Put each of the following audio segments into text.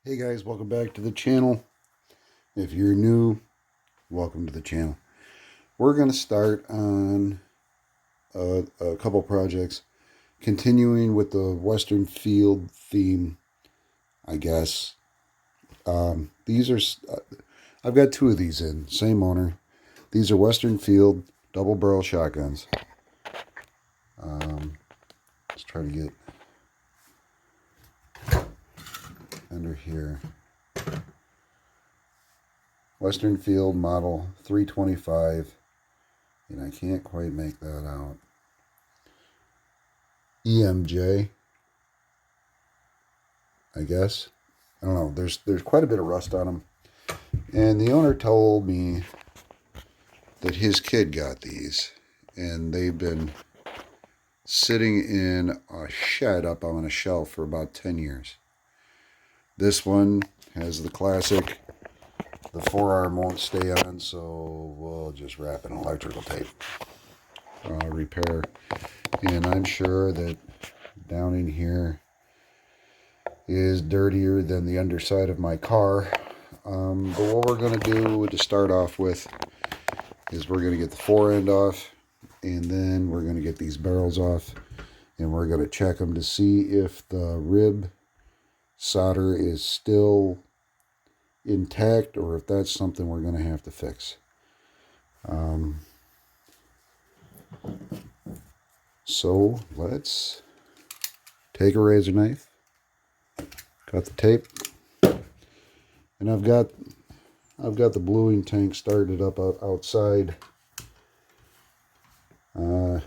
Hey guys, welcome back to the channel. If you're new, welcome to the channel. We're going to start on a couple projects, continuing with the Western Field theme, I guess. These are, I've got two of these in, same owner. These are Western Field double barrel shotguns. Let's try to get under here. Western Field model 325, and I can't quite make that out. EMJ, I guess. I don't know. There's quite a bit of rust on them, and the owner told me that his kid got these, and they've been sitting in a shed up on a shelf for about 10 years. This one has the classic. The forearm won't stay on, so we'll just wrap an electrical tape. Repair. And I'm sure that down in here is dirtier than the underside of my car. But what we're going to do to start off with is we're going to get the forend off, and then we're going to get these barrels off, and we're going to check them to see if the rib solder is still intact or if that's something we're going to have to fix. So let's take a razor knife, cut the tape, and I've got the bluing tank started up outside. So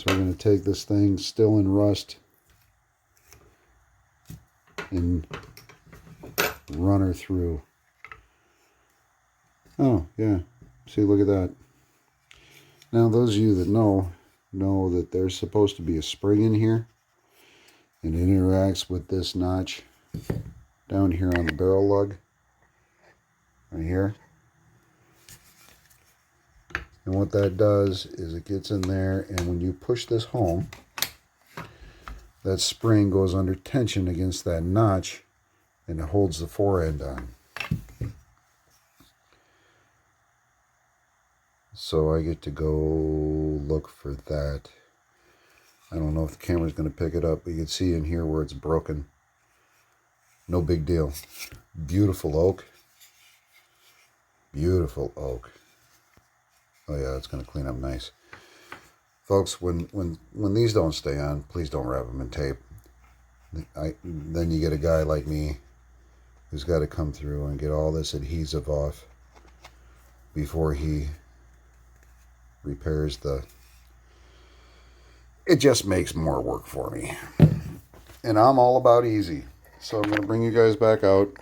we're going to take this thing still in rust and run her through. Oh yeah, see, look at that. Now those of you that know that there's supposed to be a spring in here, and it interacts with this notch down here on the barrel lug right here. And what that does is it gets in there, and when you push this home, that spring goes under tension against that notch, and it holds the forend on. So I get to go look for that. I don't know if the camera's going to pick it up, but you can see in here where it's broken. No big deal. Beautiful oak. Beautiful oak. Oh yeah, it's going to clean up nice. Folks, when these don't stay on, please don't wrap them in tape. Then you get a guy like me who's got to come through and get all this adhesive off before he repairs the... It just makes more work for me. And I'm all about easy. So I'm going to bring you guys back out.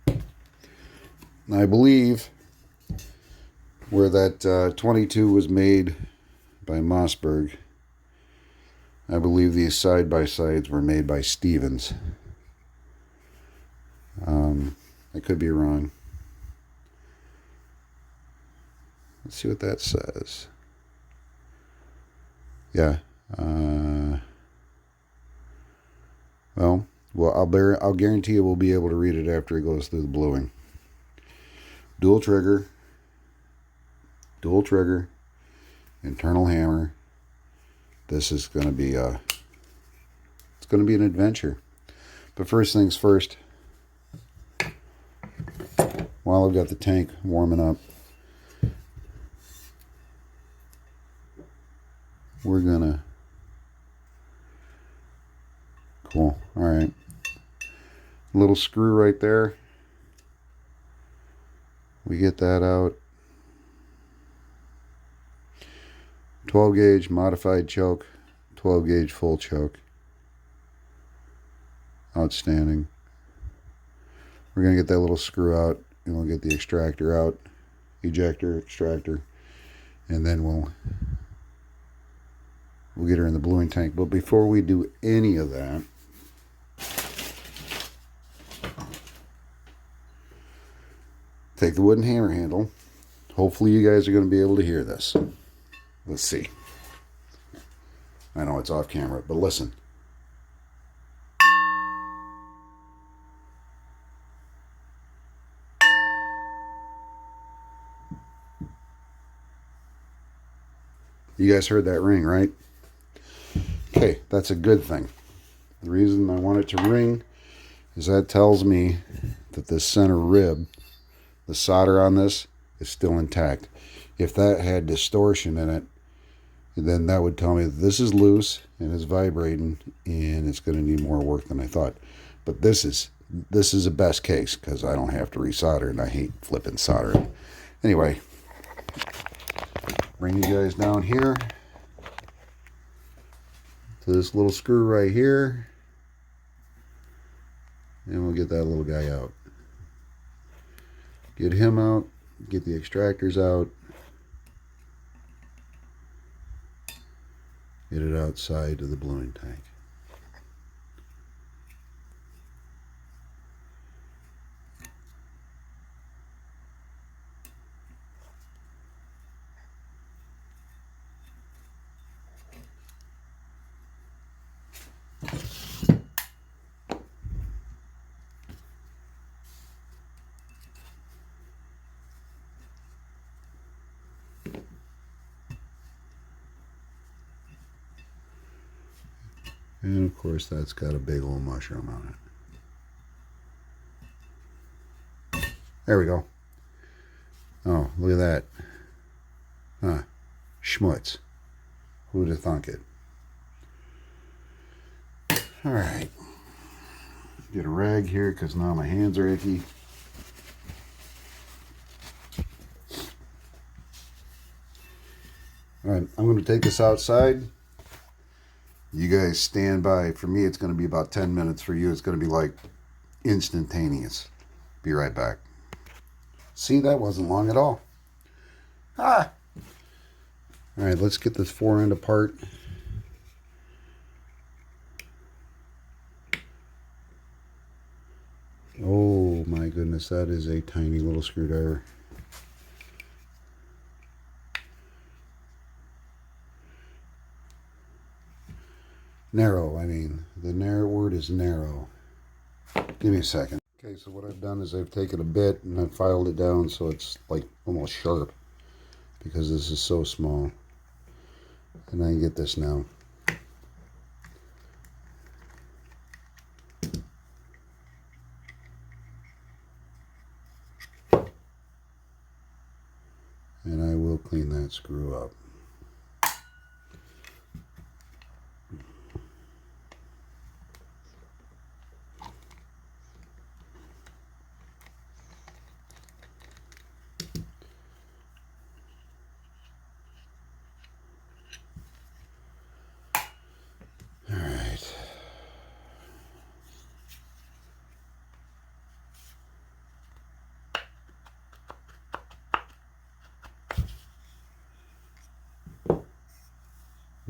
And I believe where that 22 was made by Mossberg, I believe these side-by-sides were made by Stevens. I could be wrong. Let's see what that says. Yeah. Well, I'll guarantee you we'll be able to read it after it goes through the bluing. Dual trigger, internal hammer. This is going to be it's going to be an adventure. But first things first, while I've got the tank warming up, we're gonna... Cool. All right. Little screw right there. We get that out. 12 gauge modified choke, 12 gauge full choke. Outstanding. We're going to get that little screw out, and we'll get the extractor out. Ejector, extractor. And then we'll get her in the bluing tank. But before we do any of that, take the wooden hammer handle. Hopefully you guys are going to be able to hear this. Let's see. I know it's off camera, but listen. You guys heard that ring, right? Okay, that's a good thing. The reason I want it to ring is that tells me that this center rib, the solder on this, is still intact. If that had distortion in it, then that would tell me that this is loose and it's vibrating and it's going to need more work than I thought. But this is a best case because I don't have to resolder, and I hate flipping soldering. Anyway, bring you guys down here to this little screw right here, and we'll get that little guy out. Get him out, get the extractors out, get it outside of the bluing tank. And of course that's got a big old mushroom on it. There we go. Oh, look at that. Huh. Schmutz. Who'd have thunk it? Alright. Get a rag here because now my hands are icky. Alright, I'm going to take this outside. You guys stand by. For me, it's going to be about 10 minutes. For you, it's going to be like instantaneous. Be right back. See, that wasn't long at all. Ah! Alright, let's get this Forend apart. Oh my goodness, that is a tiny little screwdriver. Narrow, I mean, the narrow word is narrow. Give me a second. Okay, so what I've done is I've taken a bit and I've filed it down so it's like almost sharp because this is so small. And I can get this now. And I will clean that screw up.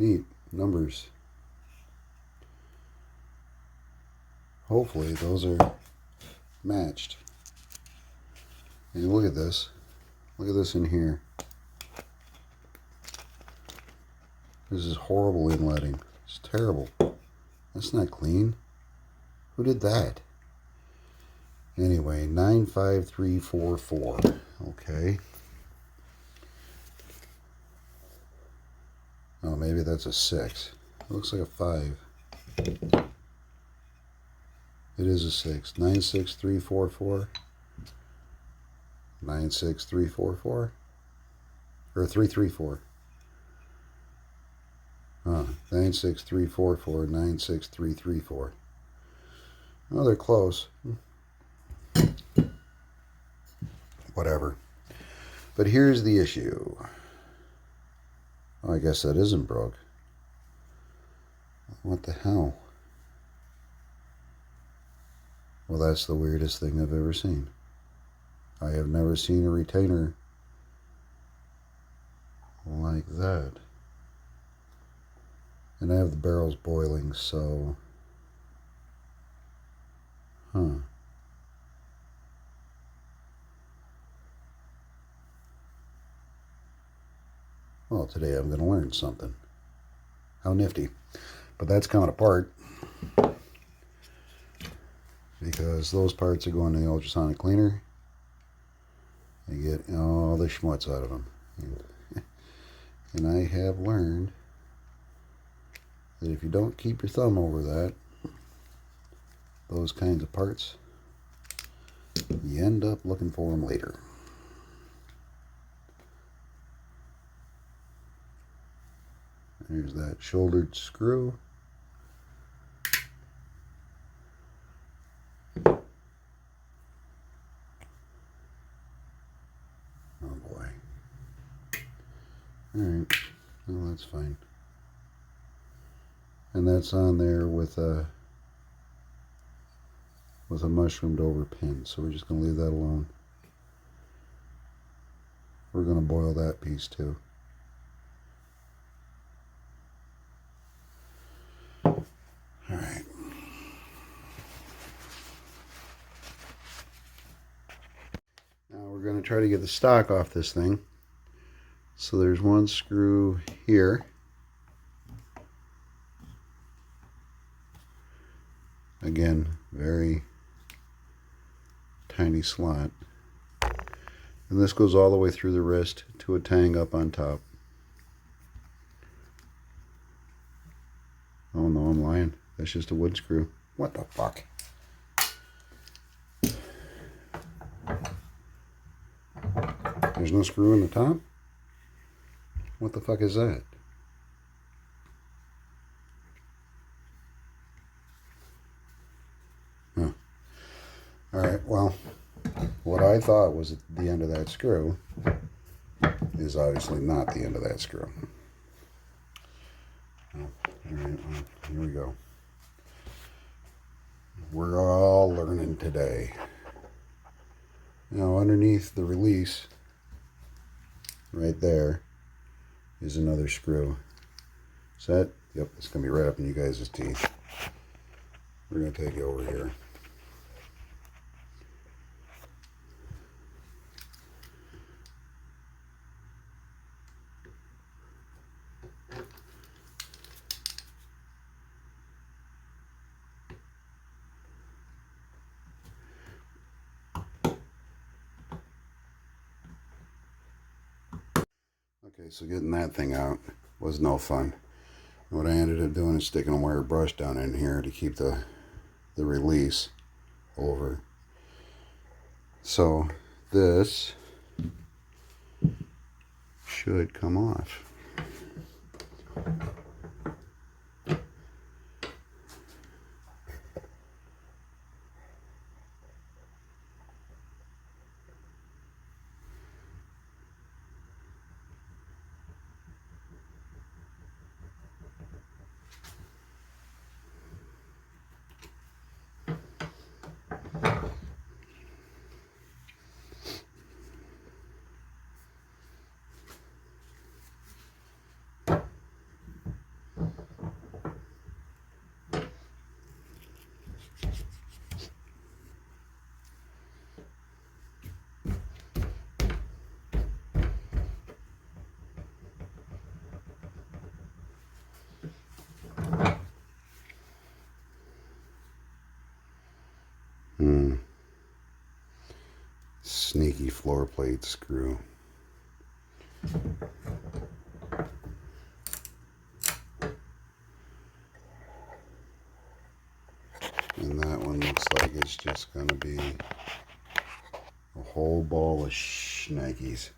Neat. Numbers. Hopefully those are matched. And look at this. Look at this in here. This is horrible inletting. It's terrible. That's not clean. Who did that? Anyway, 95344. Okay. Oh, maybe that's a 6. It looks like a 5. It is a 6. 96344. 96344. Or 334. 96344, 96334. Oh, they're close. Whatever. But here's the issue. Oh, I guess that isn't broke. What the hell? Well, that's the weirdest thing I've ever seen. I have never seen a retainer like that. And I have the barrels boiling, so... Huh. Well, today I'm going to learn something. How nifty. But that's coming apart because those parts are going to the ultrasonic cleaner. You get all the schmutz out of them. And I have learned that if you don't keep your thumb over that, those kinds of parts, you end up looking for them later. There's that shouldered screw. Oh boy. Alright, well that's fine. And that's on there with a mushroomed over pin, so we're just going to leave that alone. We're going to boil that piece too. Alright. Now we're going to try to get the stock off this thing. So there's one screw here. Again, very tiny slot. And this goes all the way through the wrist to a tang up on top. Oh no, I'm lying. That's just a wood screw. What the fuck? There's no screw in the top? What the fuck is that? Huh. Alright, well, what I thought was at the end of that screw is obviously not the end of that screw. Alright, well, here we go. We're all learning today. Now, underneath the release, right there, is another screw. Is that? Yep, it's going to be right up in you guys' teeth. We're going to take you over here. Okay, so getting that thing out was no fun. What I ended up doing is sticking a wire brush down in here to keep the release over. So this should come off. Sneaky floor plate screw. And that one looks like it's just going to be a whole ball of shnikes.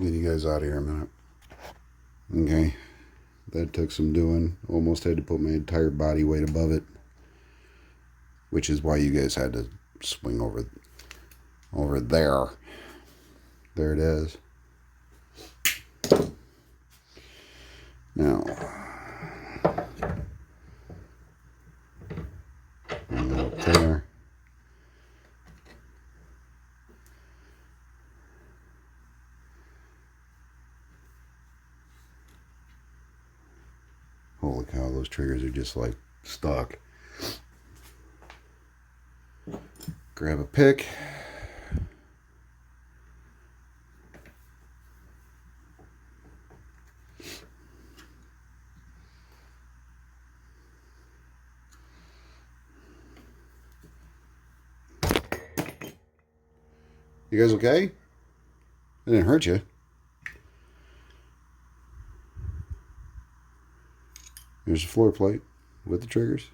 Get you guys out of here a minute. Okay, that took some doing. Almost had to put my entire body weight above it, which is why you guys had to swing over there. There it is. Now, up there. Holy cow, those triggers are just like stuck. Grab a pick. You guys okay? It didn't hurt you. Here's the floor plate with the triggers.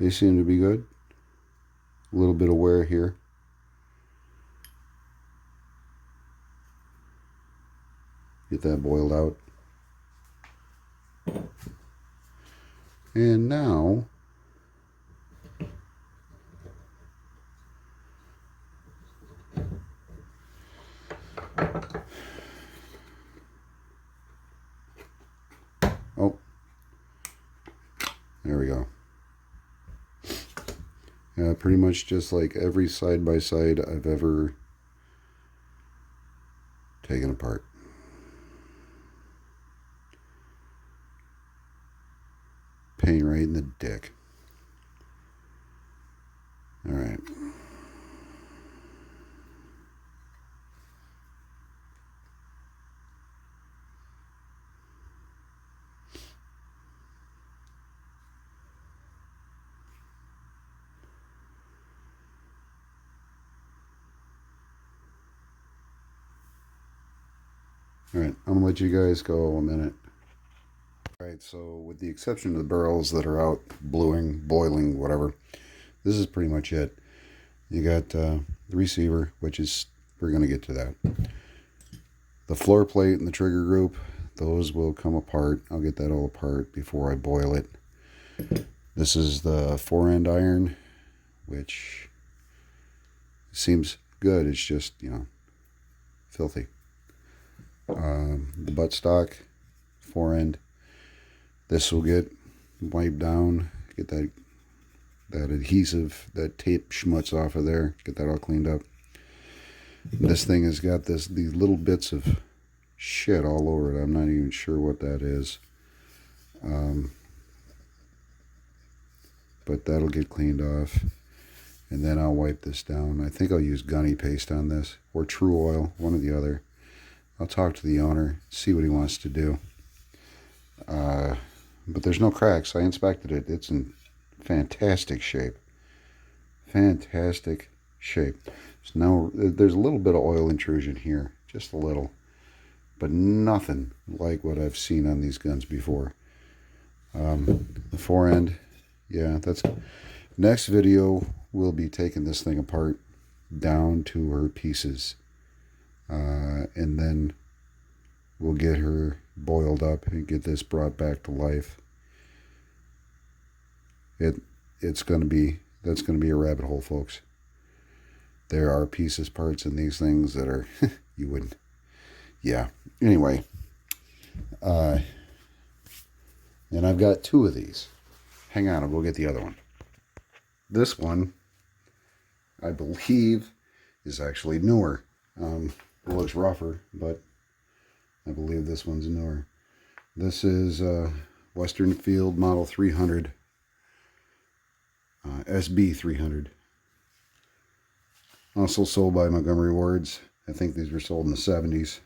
They seem to be good. A little bit of wear here. Get that boiled out. And now, oh, there we go. Yeah, pretty much just like every side-by-side I've ever taken apart. Pain right in the dick. All right. All right, I'm gonna let you guys go a minute. All right, so with the exception of the barrels that are out bluing, boiling, whatever, this is pretty much it. You got the receiver, which is, we're gonna get to that. The floor plate and the trigger group, those will come apart. I'll get that all apart before I boil it. This is the Forend iron, which seems good. It's just, you know, filthy. The buttstock, Forend. This will get wiped down. Get that adhesive, that tape schmutz off of there. Get that all cleaned up. This thing has got these little bits of shit all over it. I'm not even sure what that is. But that'll get cleaned off. And then I'll wipe this down. I think I'll use gunny paste on this, or True Oil, one or the other. I'll talk to the owner, see what he wants to do. But there's no cracks. I inspected it. It's in fantastic shape. Fantastic shape. So now there's a little bit of oil intrusion here, just a little, but nothing like what I've seen on these guns before. The Forend, yeah, that's next video. We'll be taking this thing apart down to her pieces, and then we'll get her boiled up and get this brought back to life. That's going to be a rabbit hole, folks. There are pieces, parts in these things that are you wouldn't. Yeah. Anyway, and I've got two of these. Hang on, I'll go get the other one. This one, I believe, is actually newer. It looks rougher, but I believe this one's newer. This is Western Field Model 300, SB 300. Also sold by Montgomery Wards. I think these were sold in the 70s.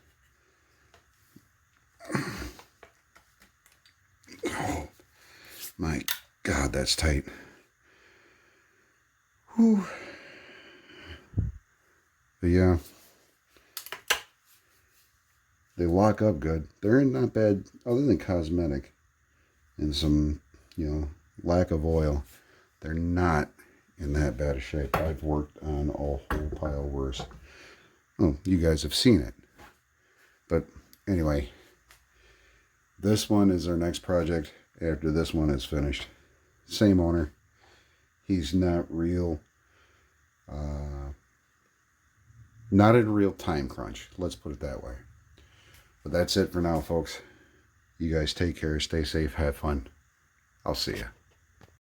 Oh, my God, that's tight. Whew. But yeah, they lock up good. They're not bad, other than cosmetic and some, you know, lack of oil. They're not in that bad a shape. I've worked on a whole pile worse. Oh, you guys have seen it. But anyway, This one is our next project after this one is finished. Same owner. He's not real, not in a real time crunch. Let's put it that way. But that's it for now, folks. You guys take care, stay safe, have fun. I'll see ya.